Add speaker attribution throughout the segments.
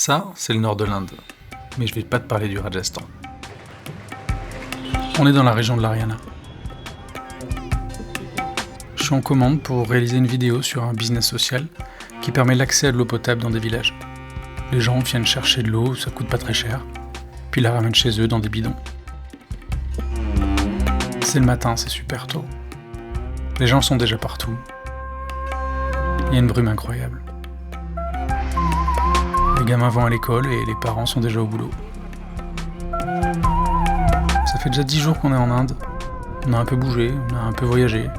Speaker 1: Ça, c'est le nord de l'Inde. Mais je vais pas te parler du Rajasthan. On est dans la région de l'Haryana. Je suis en commande pour réaliser une vidéo sur un business social qui permet l'accès à de l'eau potable dans des villages. Les gens viennent chercher de l'eau, ça coûte pas très cher, puis la ramènent chez eux dans des bidons. C'est le matin, c'est super tôt. Les gens sont déjà partout. Il y a une brume incroyable. Les gamins vont à l'école et les parents sont déjà au boulot. Ça fait déjà 10 jours qu'on est en Inde. On a un peu bougé, on a un peu voyagé.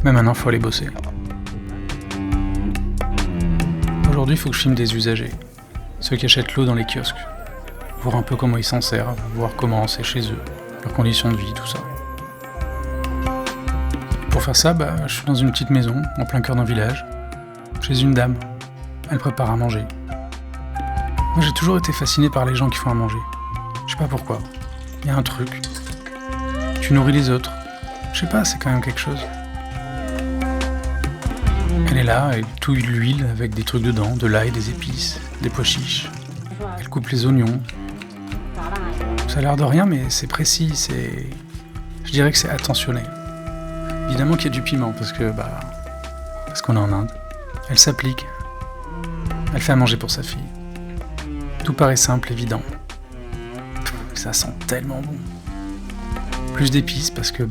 Speaker 1: Mais maintenant, faut aller bosser. Aujourd'hui, il faut que je filme des usagers. Ceux qui achètent l'eau dans les kiosques. Voir un peu comment ils s'en servent, voir comment c'est chez eux, leurs conditions de vie, tout ça. Pour faire ça, je suis dans une petite maison, en plein cœur d'un village, chez une dame. Elle prépare à manger. Moi, j'ai toujours été fasciné par les gens qui font à manger. Je sais pas pourquoi. Il y a un truc. Tu nourris les autres. Je sais pas, c'est quand même quelque chose. Elle est là, elle touille l'huile avec des trucs dedans, de l'ail, des épices, des pois chiches. Elle coupe les oignons. Ça a l'air de rien, mais c'est précis, Je dirais que c'est attentionné. Évidemment qu'il y a du piment, parce qu'on est en Inde. Elle s'applique. Elle fait à manger pour sa fille. Tout paraît simple, évident. Ça sent tellement bon. Plus d'épices, parce que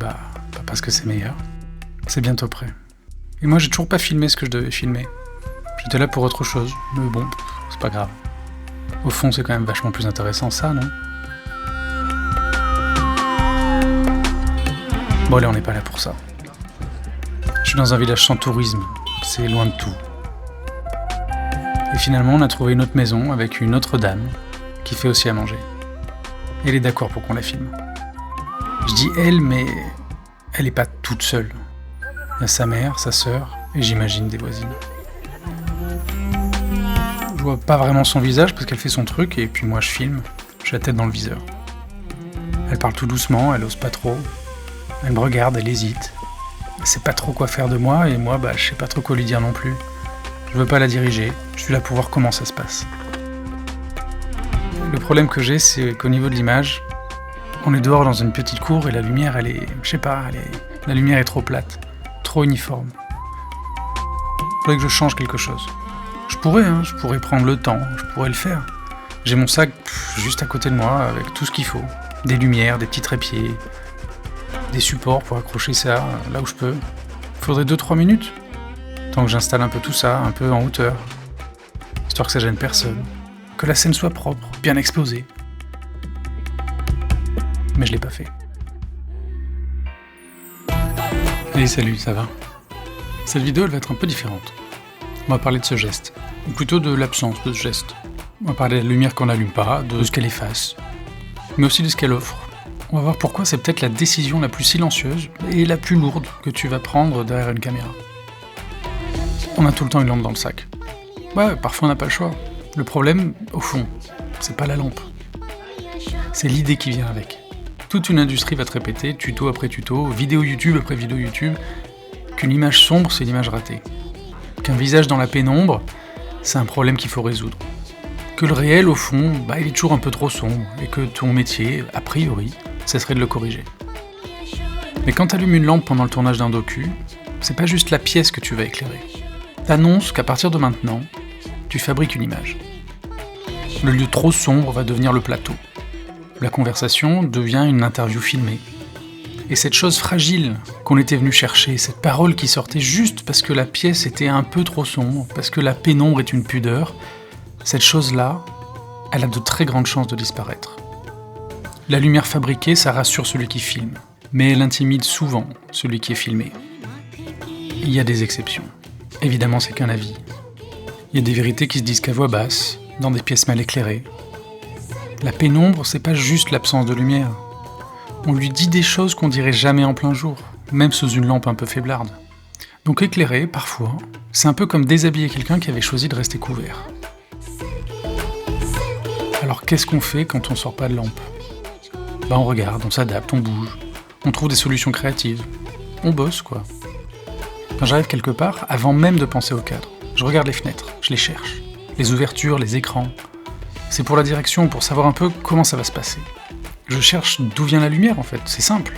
Speaker 1: c'est meilleur. C'est bientôt prêt. Et moi, j'ai toujours pas filmé ce que je devais filmer. J'étais là pour autre chose, mais bon, c'est pas grave. Au fond, c'est quand même vachement plus intéressant ça, non ? Bon, allez, on n'est pas là pour ça. Je suis dans un village sans tourisme, c'est loin de tout. Et finalement, on a trouvé une autre maison avec une autre dame qui fait aussi à manger. Elle est d'accord pour qu'on la filme. Je dis elle, mais elle est pas toute seule. Il y a sa mère, sa sœur, et j'imagine des voisines. Je vois pas vraiment son visage parce qu'elle fait son truc, et puis moi je filme, j'ai la tête dans le viseur. Elle parle tout doucement, elle ose pas trop. Elle me regarde, elle hésite. Elle sait pas trop quoi faire de moi, et moi, je sais pas trop quoi lui dire non plus. Je veux pas la diriger, je suis là pour voir comment ça se passe. Le problème que j'ai, c'est qu'au niveau de l'image, on est dehors dans une petite cour, et la lumière, la lumière est trop plate. Trop uniforme. Il faudrait que je change quelque chose. Je pourrais prendre le temps, je pourrais le faire. J'ai mon sac juste à côté de moi avec tout ce qu'il faut. Des lumières, des petits trépieds, des supports pour accrocher ça là où je peux. Il faudrait 2-3 minutes. Tant que j'installe un peu tout ça, un peu en hauteur. Histoire que ça gêne personne. Que la scène soit propre, bien exposée. Mais je l'ai pas fait. Hey, salut, ça va ? Cette vidéo, elle va être un peu différente. On va parler de ce geste, ou plutôt de l'absence de ce geste. On va parler de la lumière qu'on n'allume pas, de ce qu'elle efface, mais aussi de ce qu'elle offre. On va voir pourquoi c'est peut-être la décision la plus silencieuse et la plus lourde que tu vas prendre derrière une caméra. On a tout le temps une lampe dans le sac. Ouais, parfois on n'a pas le choix. Le problème, au fond, c'est pas la lampe. C'est l'idée qui vient avec. Toute une industrie va te répéter, tuto après tuto, vidéo YouTube après vidéo YouTube, qu'une image sombre, c'est une image ratée. Qu'un visage dans la pénombre, c'est un problème qu'il faut résoudre. Que le réel, au fond, il est toujours un peu trop sombre, et que ton métier, a priori, ça serait de le corriger. Mais quand t'allumes une lampe pendant le tournage d'un docu, c'est pas juste la pièce que tu vas éclairer. T'annonces qu'à partir de maintenant, tu fabriques une image. Le lieu trop sombre va devenir le plateau. La conversation devient une interview filmée. Et cette chose fragile qu'on était venu chercher, cette parole qui sortait juste parce que la pièce était un peu trop sombre, parce que la pénombre est une pudeur, cette chose-là, elle a de très grandes chances de disparaître. La lumière fabriquée, ça rassure celui qui filme, mais elle intimide souvent celui qui est filmé. Il y a des exceptions. Évidemment, c'est qu'un avis. Il y a des vérités qui se disent qu'à voix basse, dans des pièces mal éclairées. La pénombre, c'est pas juste l'absence de lumière. On lui dit des choses qu'on dirait jamais en plein jour, même sous une lampe un peu faiblarde. Donc éclairer, parfois, c'est un peu comme déshabiller quelqu'un qui avait choisi de rester couvert. Alors qu'est-ce qu'on fait quand on sort pas de lampe ? On regarde, on s'adapte, on bouge, on trouve des solutions créatives. On bosse, quoi. Quand j'arrive quelque part, avant même de penser au cadre, je regarde les fenêtres, je les cherche. Les ouvertures, les écrans. C'est pour la direction, pour savoir un peu comment ça va se passer. Je cherche d'où vient la lumière, en fait, c'est simple.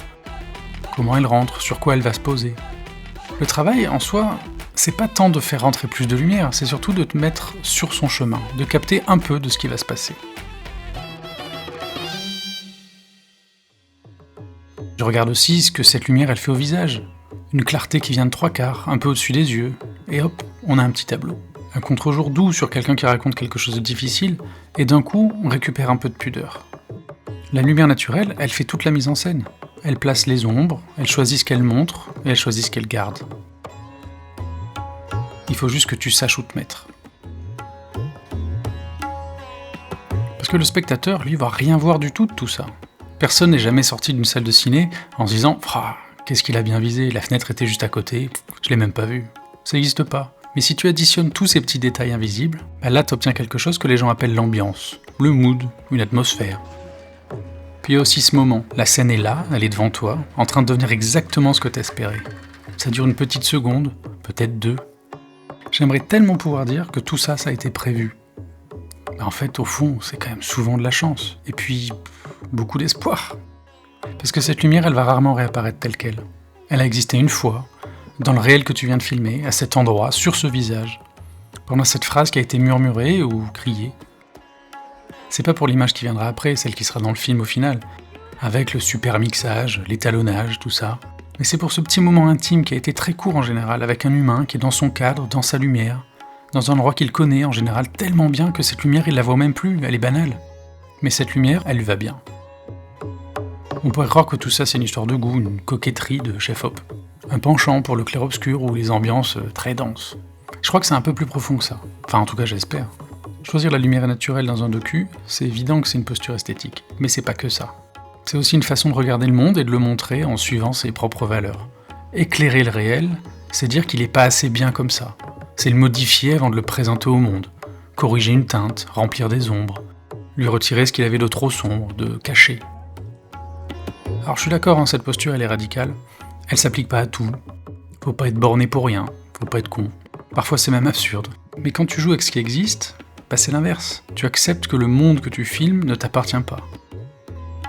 Speaker 1: Comment elle rentre, sur quoi elle va se poser. Le travail, en soi, c'est pas tant de faire rentrer plus de lumière, c'est surtout de te mettre sur son chemin, de capter un peu de ce qui va se passer. Je regarde aussi ce que cette lumière elle fait au visage. Une clarté qui vient de 3/4, un peu au-dessus des yeux, et hop, on a un petit tableau. Un contre-jour doux sur quelqu'un qui raconte quelque chose de difficile, et d'un coup, on récupère un peu de pudeur. La lumière naturelle, elle fait toute la mise en scène. Elle place les ombres, elle choisit ce qu'elle montre, et elle choisit ce qu'elle garde. Il faut juste que tu saches où te mettre. Parce que le spectateur, lui, va rien voir du tout de tout ça. Personne n'est jamais sorti d'une salle de ciné en se disant « Qu'est-ce qu'il a bien visé, la fenêtre était juste à côté, je l'ai même pas vue. » Ça n'existe pas. Mais si tu additionnes tous ces petits détails invisibles, là tu obtiens quelque chose que les gens appellent l'ambiance, le mood, une atmosphère. Puis il y a aussi ce moment, la scène est là, elle est devant toi, en train de devenir exactement ce que t'espérais. Ça dure une petite seconde, peut-être 2. J'aimerais tellement pouvoir dire que tout ça, ça a été prévu. En fait, au fond, c'est quand même souvent de la chance. Et puis, beaucoup d'espoir. Parce que cette lumière, elle va rarement réapparaître telle qu'elle. Elle a existé une fois, dans le réel que tu viens de filmer, à cet endroit, sur ce visage, pendant cette phrase qui a été murmurée ou criée. C'est pas pour l'image qui viendra après, celle qui sera dans le film au final, avec le super mixage, l'étalonnage, tout ça. Mais c'est pour ce petit moment intime qui a été très court en général, avec un humain qui est dans son cadre, dans sa lumière, dans un endroit qu'il connaît en général tellement bien que cette lumière il la voit même plus, elle est banale. Mais cette lumière, elle lui va bien. On pourrait croire que tout ça c'est une histoire de goût, une coquetterie de chef-op. Un penchant pour le clair-obscur ou les ambiances très denses. Je crois que c'est un peu plus profond que ça. Enfin en tout cas j'espère. Choisir la lumière naturelle dans un docu, c'est évident que c'est une posture esthétique. Mais c'est pas que ça. C'est aussi une façon de regarder le monde et de le montrer en suivant ses propres valeurs. Éclairer le réel, c'est dire qu'il n'est pas assez bien comme ça. C'est le modifier avant de le présenter au monde. Corriger une teinte, remplir des ombres. Lui retirer ce qu'il avait de trop sombre, de caché. Alors je suis d'accord, cette posture elle est radicale. Elle s'applique pas à tout. Faut pas être borné pour rien. Faut pas être con. Parfois c'est même absurde. Mais quand tu joues avec ce qui existe, c'est l'inverse. Tu acceptes que le monde que tu filmes ne t'appartient pas.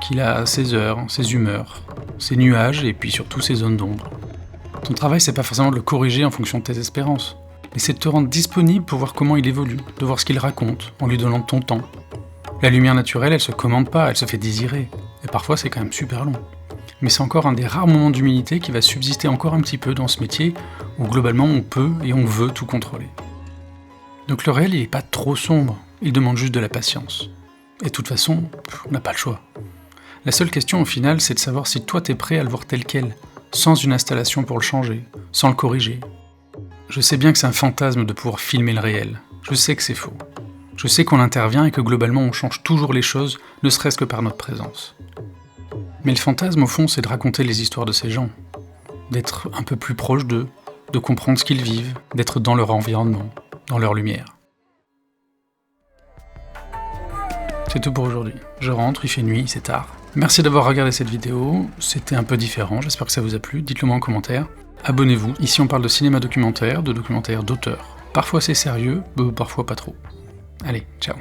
Speaker 1: Qu'il a ses heures, ses humeurs, ses nuages et puis surtout ses zones d'ombre. Ton travail c'est pas forcément de le corriger en fonction de tes espérances. Mais c'est de te rendre disponible pour voir comment il évolue, de voir ce qu'il raconte, en lui donnant ton temps. La lumière naturelle, elle se commande pas, elle se fait désirer. Et parfois c'est quand même super long. Mais c'est encore un des rares moments d'humilité qui va subsister encore un petit peu dans ce métier où globalement on peut et on veut tout contrôler. Donc le réel il est pas trop sombre, il demande juste de la patience. Et de toute façon, on n'a pas le choix. La seule question au final c'est de savoir si toi t'es prêt à le voir tel quel, sans une installation pour le changer, sans le corriger. Je sais bien que c'est un fantasme de pouvoir filmer le réel, je sais que c'est faux. Je sais qu'on intervient et que globalement on change toujours les choses, ne serait-ce que par notre présence. Mais le fantasme au fond c'est de raconter les histoires de ces gens, d'être un peu plus proche d'eux, de comprendre ce qu'ils vivent, d'être dans leur environnement, dans leur lumière. C'est tout pour aujourd'hui. Je rentre, il fait nuit, c'est tard. Merci d'avoir regardé cette vidéo, c'était un peu différent, j'espère que ça vous a plu, dites-le moi en commentaire. Abonnez-vous, ici on parle de cinéma documentaire, de documentaire d'auteur. Parfois c'est sérieux, parfois pas trop. Allez, ciao.